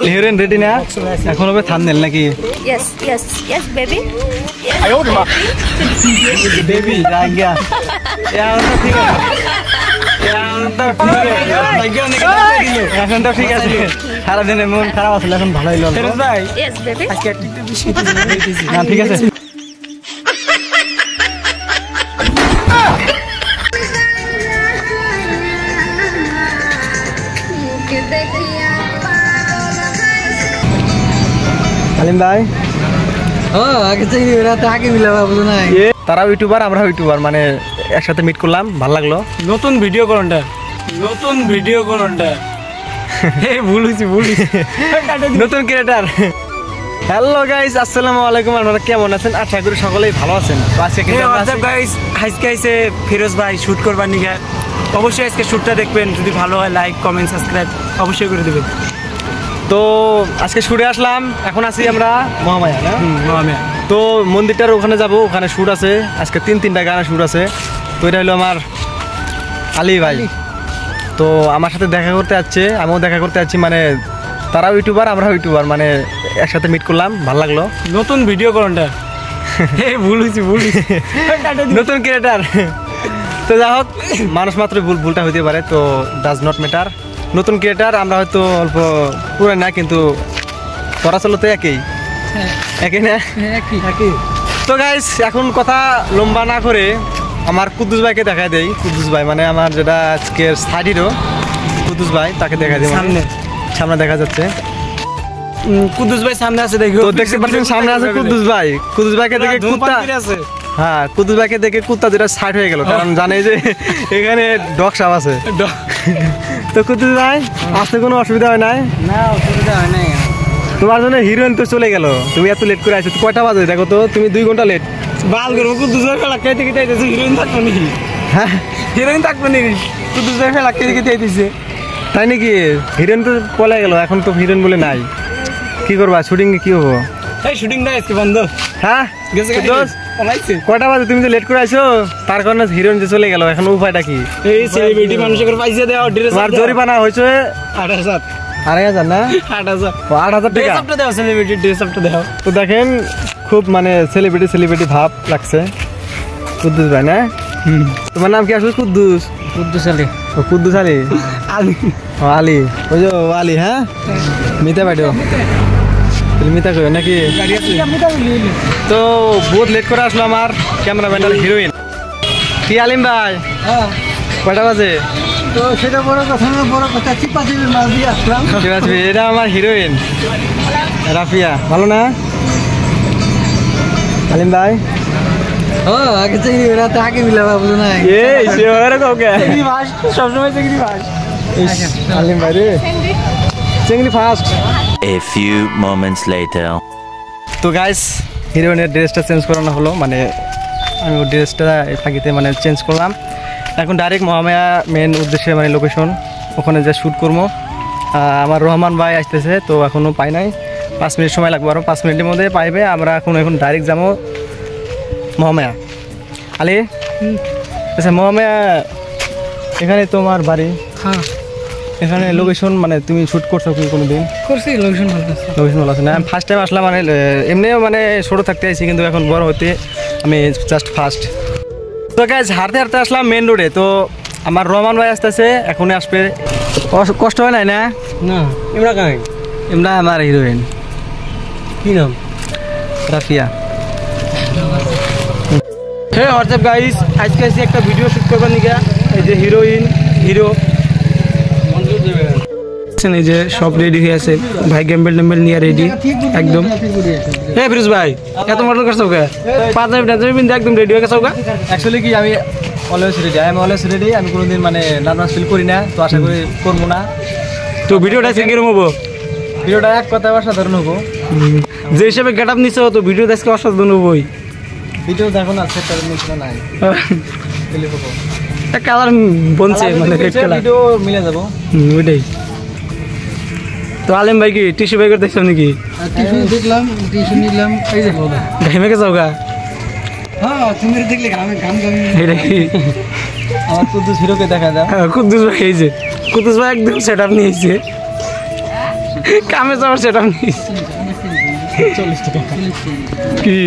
Heroine ready না? এখন হবে থাম্বনেল নাকি? Yes, yes, yes, baby. Yes, baby রাগ গয়া এখন তো ঠিক আছে, এখন তো ঠিক আছে। সারাদিনে মন খারাপ আসলে এখন ভালো হইলো ভাই। yes, baby. না ঠিক আছে। আলিম ভাই তারা ইউটিউবার আমরা ইউটিউবার মানে একসাথে মিট করলাম, ভালো লাগলো। নতুন ভিডিও করনটা নতুন ক্রিয়েটার। হ্যালো গাইস, আসসালামু আলাইকুম। আপনারা কেমন আছেন? আশা করি সকলেই ভালো আছেন। তো আজকে কিন্তু আজকে ফিরোজ ভাই শুট করবার নিগা, অবশ্যই আজকে শুটটা দেখবেন। যদি ভালো হয় লাইক কমেন্ট সাবস্ক্রাইব অবশ্যই করে দেবেন। তো আজকে শুটে আসলাম, এখন আছি আমরা মহামায়া না? মহামায়া। তো মন্দিরটার ওখানে যাব, ওখানে শুট আছে আজকে, তিনটা গানের শুট আছে। তো এটা হলো আমার আলী ভাই, তো আমার সাথে দেখা করতে যাচ্ছে, আমিও দেখা করতে যাচ্ছি। মানে তারাও ইউটিউবার আমরাও ইউটিউবার, মানে একসাথে মিট করলাম, ভালো লাগলো। নতুন ভিডিও করনটা ভুল হয়েছি নতুন ক্রিয়েটার। তো যাই হোক, মানুষ মাত্র ভুলটা হইতে পারে, তো ডাজ নট ম্যাটার। নতুন ক্রিয়েটার, আমরা হয়তো অল্প পুরান না, কিন্তু চলাচল তো একই না? একই। তো গাইস, এখন কথা লম্বা না করে আমার কুদ্দুস ভাইকে দেখা দেই। কুদ্দুস ভাই মানে আমার যেটা আজকের সাইডিরও কুদ্দুস ভাই, তাকে দেখা দিই। সামনে দেখা যাচ্ছে কুদ্দুস ভাই সামনে আছে, দেখো। তো দেখতে পাচ্ছেন সামনে আছে কুদ্দুস ভাই। কুদ্দুস ভাইকে দেখে কুত্তা, হ্যাঁ কুদ্দুস ভাইকে দেখে কুত্তা দুটা সাইড হয়ে গেল, কারণ জানে যে এখানে ডগ সাপ আছে। তো কুদ্দুস ভাই আসতে কোনো অসুবিধা হয় নাই? না, অসুবিধা হয় নাই। তোমার জন্য হিরোইন তো চলে গেল, তুমি এত লেট করে আসছো। কয়টা বাজে দেখো তো, তুমি 2 ঘন্টা লেট। বাল করবো কুদ্দুস ভাই ফেলা খেতে খেতে আইতেছে। হিরোইন থাকবো নাকি? হ্যাঁ, হিরোইন থাকবো নাকি? কুদ্দুস ভাই ফেলা খেতে খেতে আইতেছে। তাই নাকি? হিরোইন তো পলে গেল, এখন তো হিরোইন বলে নাই। কি করবা? শুটিং কি হবো? এই শুটিং না আজকে বন্ধ। হ্যাঁ, কয়টা বাজে? তুমি তো লেট করে আইছো, তার কারণে হিরোইন যে চলে গেল। এখন উপায়টা কি? এই সেলিব্রিটি মানুষের পয়সা দেওয়া, ড্রেস তোমার জরিমানা হয়েছে 8,000। 2,500 না? 8,000 টাকা ড্রেস আপটা দাও, সেলিব্রিটি ড্রেস আপটা দাও। তো দেখেন, খুব মানে সেলিব্রিটি ভাব লাগছে কুদ্দুস ভাই না? তোমার নাম কি আসলে? কুদ্দুস আলী। ও কুদ্দুস আলী, আলী ওই যে আলী। হ্যাঁ, মিতা বাইদেও মিতা কই নাকি? তো বহুত লেট করে আসলো আমার ক্যামেরাম্যান আর হিরোইন। কি আলিম ভাই, কয়টা বাজে? তো সেটা বড় কথা না, বড় কথা চিপাচিপির মাছ দিয়ে আসলাম। এটা আমার হিরোইন রাফিয়া, ভালো না আলিম ভাই? ও আগে চিংড়ি বেড়াতে আগে মিলাবা, বুঝো না? এই শিওরে কাউকে চিংড়ি মাছ সবসময় চিংড়ি মাছ। আলিম ভাই রে, চিংড়ি first. A few moments later. তো গাইস, হিরোইনের ড্রেসটা চেঞ্জ করানো হলো, মানে আমি ওর ড্রেসটা ফাঁকিতে মানে চেঞ্জ করলাম। এখন ডাইরেক্ট মহামায়া মেন উদ্দেশ্যে, মানে লোকেশন, ওখানে যা শ্যুট করবো। আমার রহমান ভাই আসতেছে, তো এখনও পাই নাই, 5 মিনিট সময় লাগবে, আরও 5 মিনিটের মধ্যে পাইবে। আমরা এখন ডাইরেক্ট যাবো মহামায়া। আলী, আচ্ছা মহামায়া, এখানে তোমার বাড়ি? হ্যাঁ, এখানে লোকেশন মানে তুমি শ্যুট করছো কি কোনো দিন? করছি, লোকেশন ভালো আছে। লোকেশন ভালো আছে না? আমি ফার্স্ট টাইম আসলাম, মানে এমনিও মানে ছোটো থাকতে আইছি, কিন্তু এখন বড় হতে আমি জাস্ট ফার্স্ট। তো গাইস, হাঁটতে হাঁটতে আসলাম মেন রোডে। তো আমার রহমান ভাই আসতেছে, এখনই আসবে। কষ্ট হয় নাই না? না, এমরা কাই? এমরা আমার হিরোইন। কি নাম? রাফিয়া। হে হোয়াটসঅ্যাপ গাইস, আজকে আসছি একটা ভিডিও শুট করবার নিগা। এই যে হিরোইন, হিরো, এই যে সব রেডি হয়ে আছে ভাই, গ্যাম্বেল টেম্বেল নিয়ে রেডি একদম। হে ফিরোজ ভাই, এত মডেল করছো কে? পাঞ্জাবি টাঞ্জাবি পিনতে একদম রেডি হয়ে গেছো গা? অ্যাকচুয়ালি কি, আমি অলওয়েজ রেডি, আমি অলওয়েজ রেডি। আমি কোনোদিন মানে নার্ভাস ফিল করি না, তো আশা করি করবো না। তো ভিডিওটা আজকে কিরকম হবো? ভিডিওটা এক কথায় অসাধারণ হবো। যে হিসাবে গেট আপ নিছো, তো ভিডিওটা আজকে অসাধারণ হবোই। ভিডিও দেখো না, সেটার মিশন নাই, ফেলে হবো। কালার বনছে মানে রেড কালার, ভিডিও মিলে যাবো। ওইটাই। তো আলেম ভাই কি টিস্যু ব্যাগ দেখছো নাকি? টিস্যু দেখলাম, টিস্যু নিলাম, এই যে ঘামে গেছো গা? হ্যাঁ, তুমি দেখলে ঘাম এটা কি আমার কুদ্দুস হিরোকে দেখা দাও। কুদ্দুস ভাই, এই যে কুদ্দুস ভাই একদম সেট আপ নিয়েছে। কামে যাওয়ার সেটা নিস 40 টাকা কি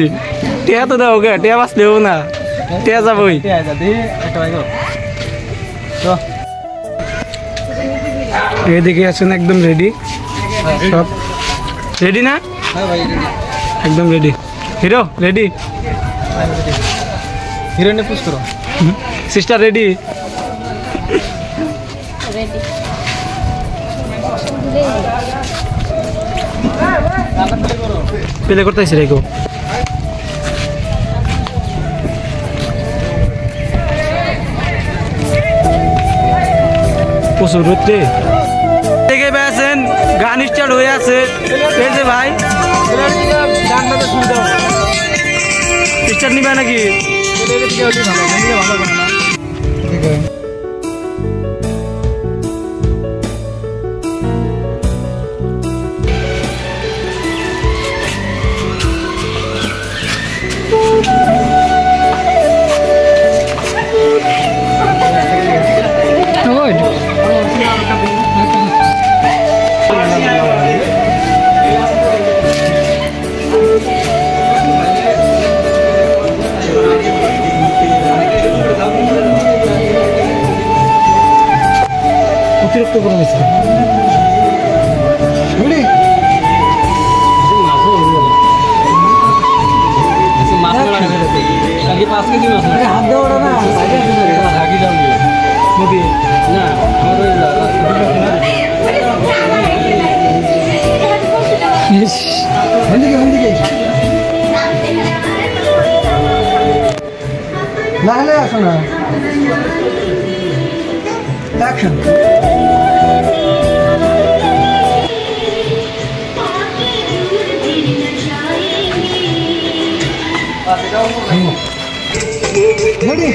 টিয়া তো দাও কে টিয়া বাঁচলে হবো না টিয়া যাবই একটা ভাই গো তো এদিকে আছেন একদম রেডি সব রেডি না হ্যাঁ ভাই ready। একদম রেডি হিরো রেডি হিরোইনে পুশ করো সিস্টার রেডি প্লে করতে আসি রেখো প্রচুর রোদ্রে দেখে পেয়েছেন গান স্টার্ট হয়ে আছে এই যে ভাই গান বাজে সুবিধা হবে স্টার্ট নিবে নাকি ভালো করে না ঠিক আছে অতিরিক্ত করে নিচ্ছে ready? আরে হাত দেওয়া ওটা না বাইরে আছে না ওইদিকে লাহলে আসো না অ্যাকশন ready?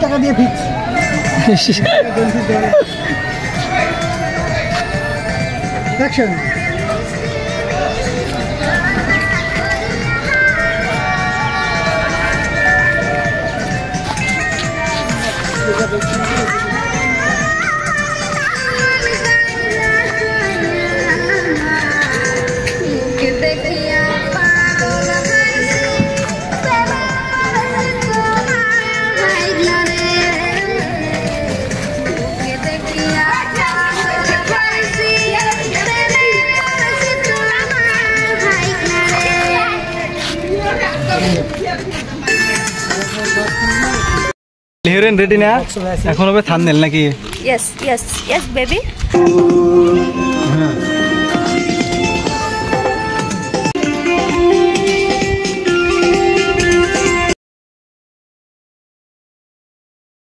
টাকা দিয়ে ফিক্স অ্যাকশন হিরোইন রেডি না এখন হবে থাম্বনেল নাকি Yes, yes, yes, baby.